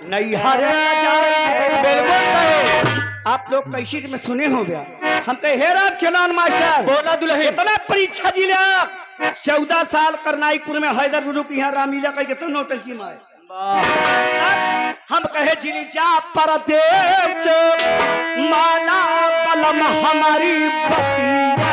नैहर आप लोग कैसी में सुने हो गया। हम तो हेरा खिलान मास्टर बोला दुल्हे इतना परीक्षा जिला 14 साल करनाईपुर में हैदर गुरु की यहाँ रामलीला कह के तो नौटंकी माए हम कहे जिली जा परदेश माला बलम हमारी बतिया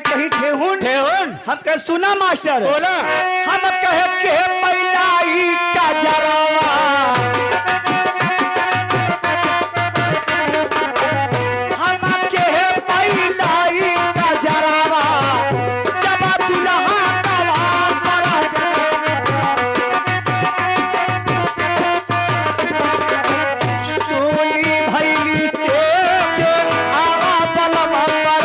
कहीं ठेहुन हम कहे सुना मास्टर बोला हम कहे के महिलाई का जरावा हम के महिलाई का जरावा जब दुल्हा का सोनी भैली तेज आवा बलम बड़ा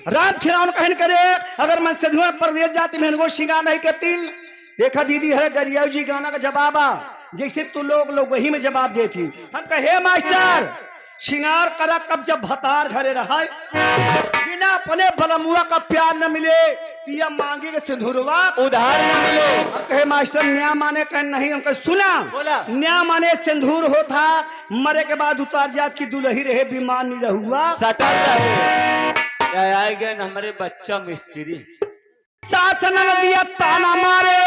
रात खिलावन कहन करे अगर मैं सधुआ प्रदेश जाती मैं इनको श्रृंगार नहीं करती। देखा दीदी है गरिया जी गाना का जवाब जैसे तू लोग वही में जवाब देती। हम कहे मास्टर श्रृंगार करा कब जब भतार घरे रहा बिना अपने बलमुआ का प्यार न मिले पिया मांगे के सिंदूरवा उधार न मिले। हम कहे मास्टर न्याय माने कह नहीं हम कहे सुना बोला न्याय माने सिंदूर होता मरे के बाद उतार जात की दुल्ही रहे बीमार नहीं रहुआ सटल रहे आएगा हमारे बच्चा मिस्त्री शासन दिया ताना मारे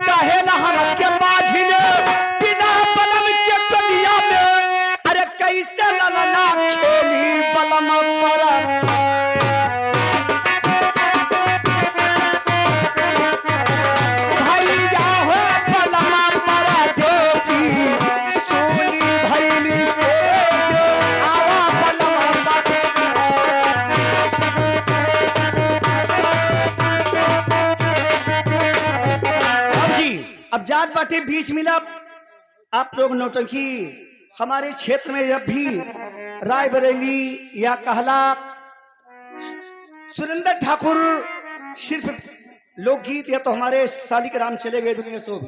चाहे न हम के बाझी ने बिना बलम के दुनिया में अरे कैसे ललना खेली बलम पर भाई जाओ बलम पर देसी सोनी भैली आवा बलम अब जात बाटे बीच मिला आप लोग नौटंकी हमारे क्षेत्र में जब भी रायबरेली या कहला सुरेंद्र ठाकुर सिर्फ लोकगीत या तो हमारे सालिक राम चले गए दुनिया से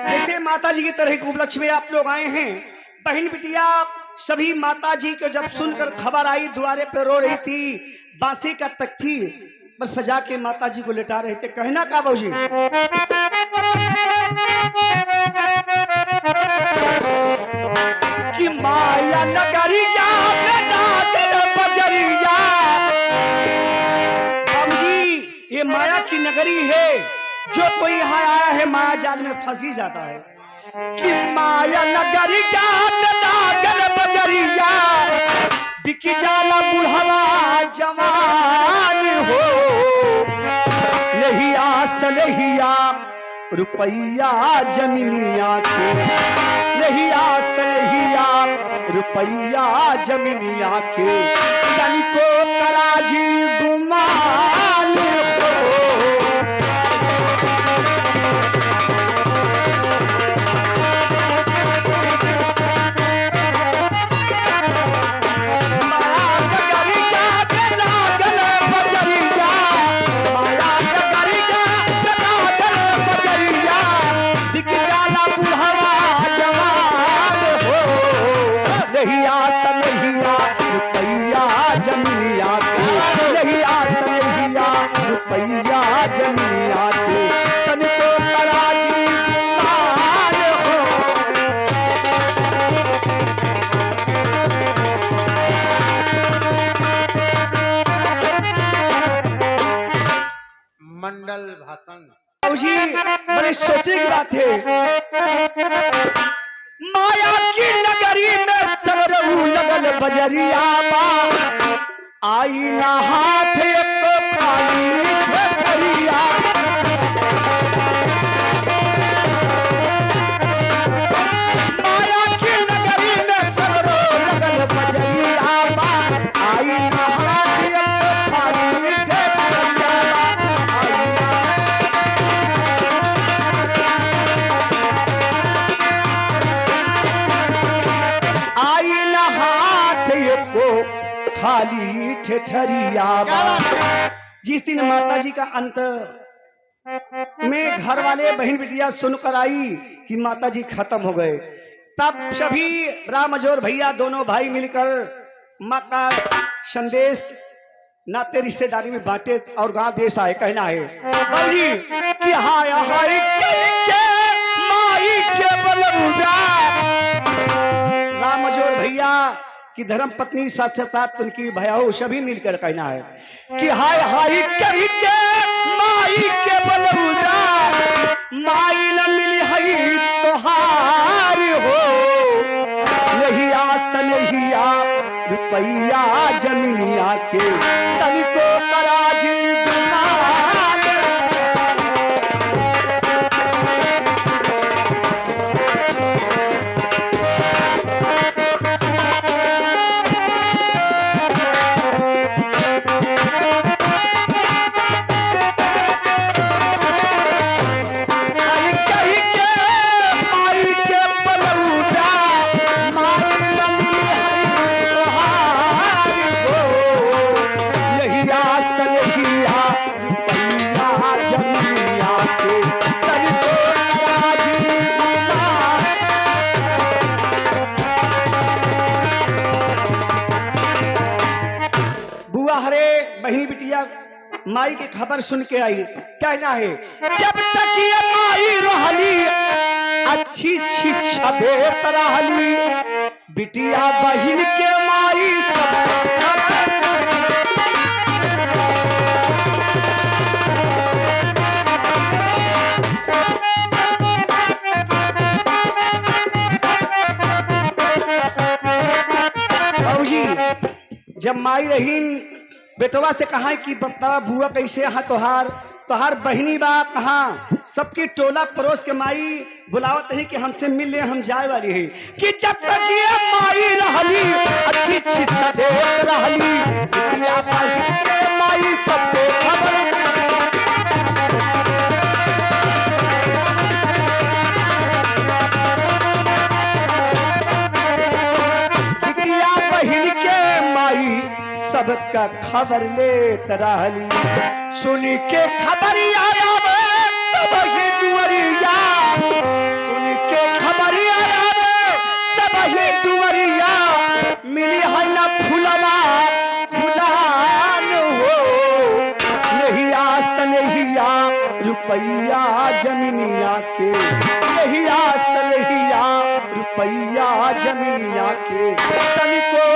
जैसे माता जी की तरह के उपलक्ष्य में आप लोग आए हैं। बहन बिटिया सभी माता जी को जब सुनकर खबर आई द्वारे पर रो रही थी बांसी का तख्ती पर सजा के माता जी को लेटा रहे थे। कहना का बाबूजी कि माया नगरिया बजरिया बाबूजी ये माया की नगरी है जो कोई यहाँ आया है माया जाल में फंसी जाता है कि माया नगरिया बजरिया बिकी जाला बुढ़वा जवान हो नहीं आस लहिया रुपैया जमीनिया के नहीं आस लहिया रुपैया जमीनिया के तनिको तराजी गुमान मंडल भाषण बड़ी सोचने की बात है। माया की नगरी में चलू लगल बजरिया आई ना हाथ एक खाली बजरिया माया की नगरी में चलू लगल बजरिया आई ना हाथ एक बड़ी ठेठरिया जिस दिन माता जी का अंत में घर वाले बहन बिटिया सुनकर आई कि माता जी खत्म हो गए, तब सभी रामजोर भैया दोनों भाई मिलकर माँ का संदेश नाते रिश्तेदारी में बांटे और गांव देश आए। कहना है बाबूजी कि हाय हाय के माई के बलौदा, रामजोर भैया की धर्म पत्नी साथ साथ उनकी भयाओ सभी मिलकर कहना है कि हाय हाय के माई के बलौदा, माई न मिली हई तोहार हो, यही आसन यही आ रुपैया जमीनिया के तनिको तराज बहनी बिटिया माई की खबर सुन के आई। कहना है जब तक ये माई रहली अच्छी शिक्षा देत रहली, बिटिया बहन के माई बाबूजी जब माई रही बेटवा से कहा कि बता बुआ कैसे है तोहार बहनी बा कहाँ, सबकी टोला पड़ोस के माई बुलावत नहीं कि हमसे मिल ले, हम जाए वाली है कि जब तक ये माई रहली अच्छी शिक्षा दे रहली, माई सबको खबर बहन के माई सबका खबर लेत रहली, सुन के खबरिया सब ही दुवरिया, सुन के खबरिया सब ही दुवरिया, मिली है ना फुलवा फुलान हो, यही आस नहिया रुपैया जमीनिया के, यही आस नहिया रुपैया जमीनिया के, तनिको